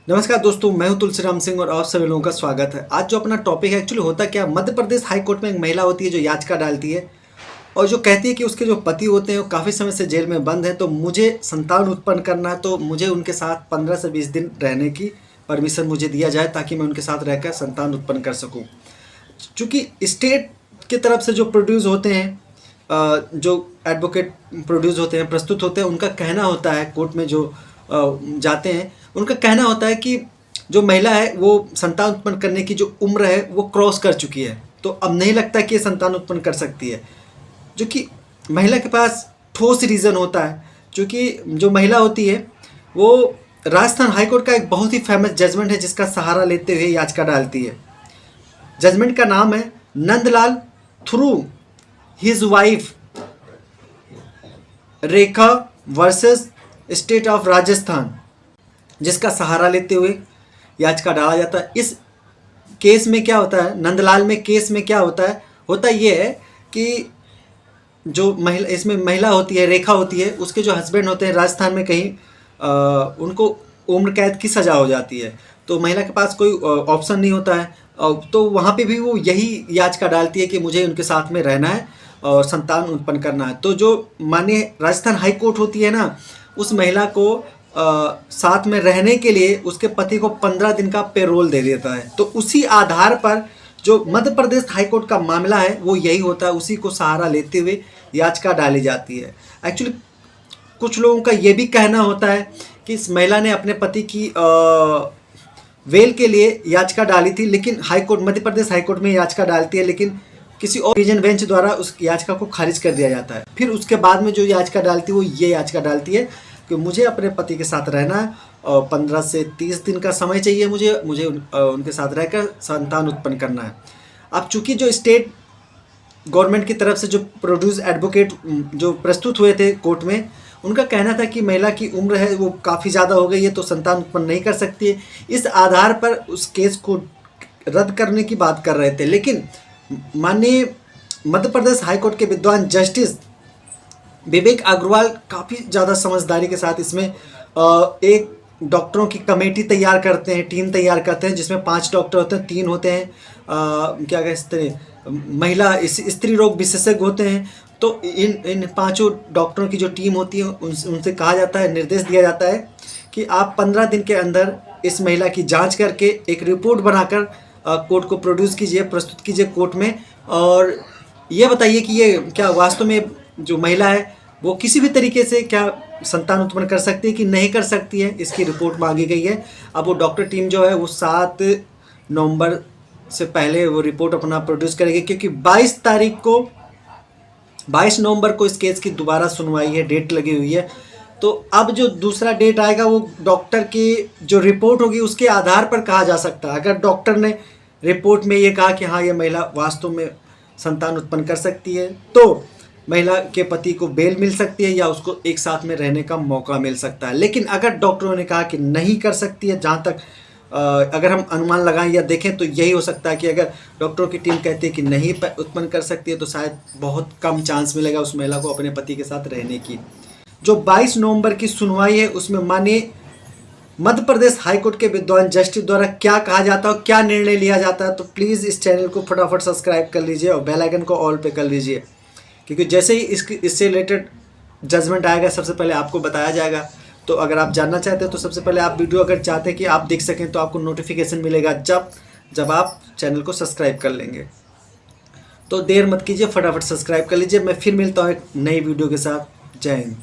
नमस्कार दोस्तों, मैं हूं तुलसीराम सिंह और आप सभी लोगों का स्वागत है। आज जो अपना टॉपिक है, एक्चुअली होता क्या, मध्य प्रदेश हाई कोर्ट में एक महिला होती है जो याचिका डालती है और जो कहती है कि उसके जो पति होते हैं वो काफ़ी समय से जेल में बंद है, तो मुझे संतान उत्पन्न करना है, तो मुझे उनके साथ 15 से 20 दिन रहने की परमिशन मुझे दिया जाए ताकि मैं उनके साथ रहकर संतान उत्पन्न कर सकूँ। चूँकि स्टेट की तरफ से जो प्रोड्यूस होते हैं, जो एडवोकेट प्रोड्यूस होते हैं, प्रस्तुत होते हैं, उनका कहना होता है, कोर्ट में जो जाते हैं उनका कहना होता है कि जो महिला है वो संतान उत्पन्न करने की जो उम्र है वो क्रॉस कर चुकी है, तो अब नहीं लगता कि ये संतान उत्पन्न कर सकती है। जो कि महिला के पास ठोस रीज़न होता है, क्योंकि जो महिला होती है वो राजस्थान हाईकोर्ट का एक बहुत ही फेमस जजमेंट है जिसका सहारा लेते हुए याचिका डालती है। जजमेंट का नाम है Nandlal through his wife Rekha versus state of Rajasthan, जिसका सहारा लेते हुए याचिका डाला जाता है। इस केस में क्या होता है, नंदलाल में केस में क्या होता ये है कि जो महिला, इसमें महिला होती है, रेखा होती है, उसके जो हस्बैंड होते हैं राजस्थान में कहीं उनको उम्र कैद की सज़ा हो जाती है, तो महिला के पास कोई ऑप्शन नहीं होता है, तो वहाँ पे भी वो यही याचिका डालती है कि मुझे उनके साथ में रहना है और संतान उत्पन्न करना है। तो जो माननीय राजस्थान हाई कोर्ट होती है ना, उस महिला को साथ में रहने के लिए उसके पति को 15 दिन का पेरोल दे देता है। तो उसी आधार पर जो मध्य प्रदेश हाईकोर्ट का मामला है वो यही होता है, उसी को सहारा लेते हुए याचिका डाली जाती है। एक्चुअली कुछ लोगों का ये भी कहना होता है कि इस महिला ने अपने पति की वेल के लिए याचिका डाली थी, लेकिन हाईकोर्ट, मध्य प्रदेश हाईकोर्ट में याचिका डालती है, लेकिन किसी और डिवीजन बेंच द्वारा उस याचिका को खारिज कर दिया जाता है। फिर उसके बाद में जो याचिका डालती है वो ये याचिका डालती है कि मुझे अपने पति के साथ रहना है और 15 से 30 दिन का समय चाहिए, मुझे उनके साथ रहकर संतान उत्पन्न करना है। अब चूंकि जो स्टेट गवर्नमेंट की तरफ से जो प्रोड्यूस एडवोकेट जो प्रस्तुत हुए थे कोर्ट में, उनका कहना था कि महिला की उम्र है वो काफ़ी ज़्यादा हो गई है, तो संतान उत्पन्न नहीं कर सकती है। इस आधार पर उस केस को रद्द करने की बात कर रहे थे, लेकिन माननीय मध्य प्रदेश हाईकोर्ट के विद्वान जस्टिस विवेक अग्रवाल काफ़ी ज़्यादा समझदारी के साथ इसमें एक डॉक्टरों की कमेटी तैयार करते हैं, टीम तैयार करते हैं, जिसमें 5 डॉक्टर होते हैं, 3 होते हैं क्या कहते हैं, महिला स्त्री रोग विशेषज्ञ होते हैं। तो इन पांचों डॉक्टरों की जो टीम होती है उनसे कहा जाता है, निर्देश दिया जाता है कि आप 15 दिन के अंदर इस महिला की जांच करके एक रिपोर्ट बनाकर कोर्ट को प्रोड्यूस कीजिए, प्रस्तुत कीजिए कोर्ट में, और ये बताइए कि ये क्या वास्तव में जो महिला है वो किसी भी तरीके से क्या संतान उत्पन्न कर सकती है कि नहीं कर सकती है, इसकी रिपोर्ट मांगी गई है। अब वो डॉक्टर टीम जो है वो 7 नवंबर से पहले वो रिपोर्ट अपना प्रोड्यूस करेगी, क्योंकि 22 नवंबर को इस केस की दोबारा सुनवाई है, डेट लगी हुई है। तो अब जो दूसरा डेट आएगा वो डॉक्टर की जो रिपोर्ट होगी उसके आधार पर कहा जा सकता है। अगर डॉक्टर ने रिपोर्ट में ये कहा कि हाँ ये महिला वास्तव में संतान उत्पन्न कर सकती है, तो महिला के पति को बेल मिल सकती है या उसको एक साथ में रहने का मौका मिल सकता है। लेकिन अगर डॉक्टरों ने कहा कि नहीं कर सकती है, जहाँ तक अगर हम अनुमान लगाएं या देखें तो यही हो सकता है कि अगर डॉक्टरों की टीम कहती है कि नहीं उत्पन्न कर सकती है, तो शायद बहुत कम चांस मिलेगा उस महिला को अपने पति के साथ रहने की। जो 22 नवंबर की सुनवाई है उसमें माननीय मध्य प्रदेश हाईकोर्ट के विद्वान जस्टिस द्वारा क्या कहा जाता है और क्या निर्णय लिया जाता है, तो प्लीज़ इस चैनल को फटाफट सब्सक्राइब कर लीजिए और बेल आइकन को ऑल पे कर लीजिए, क्योंकि जैसे ही इससे रिलेटेड जजमेंट आएगा सबसे पहले आपको बताया जाएगा। तो अगर आप जानना चाहते हैं तो सबसे पहले आप वीडियो अगर चाहते हैं कि आप देख सकें तो आपको नोटिफिकेशन मिलेगा जब आप चैनल को सब्सक्राइब कर लेंगे। तो देर मत कीजिए, फटाफट सब्सक्राइब कर लीजिए। मैं फिर मिलता हूँ एक नई वीडियो के साथ। जय हिंद।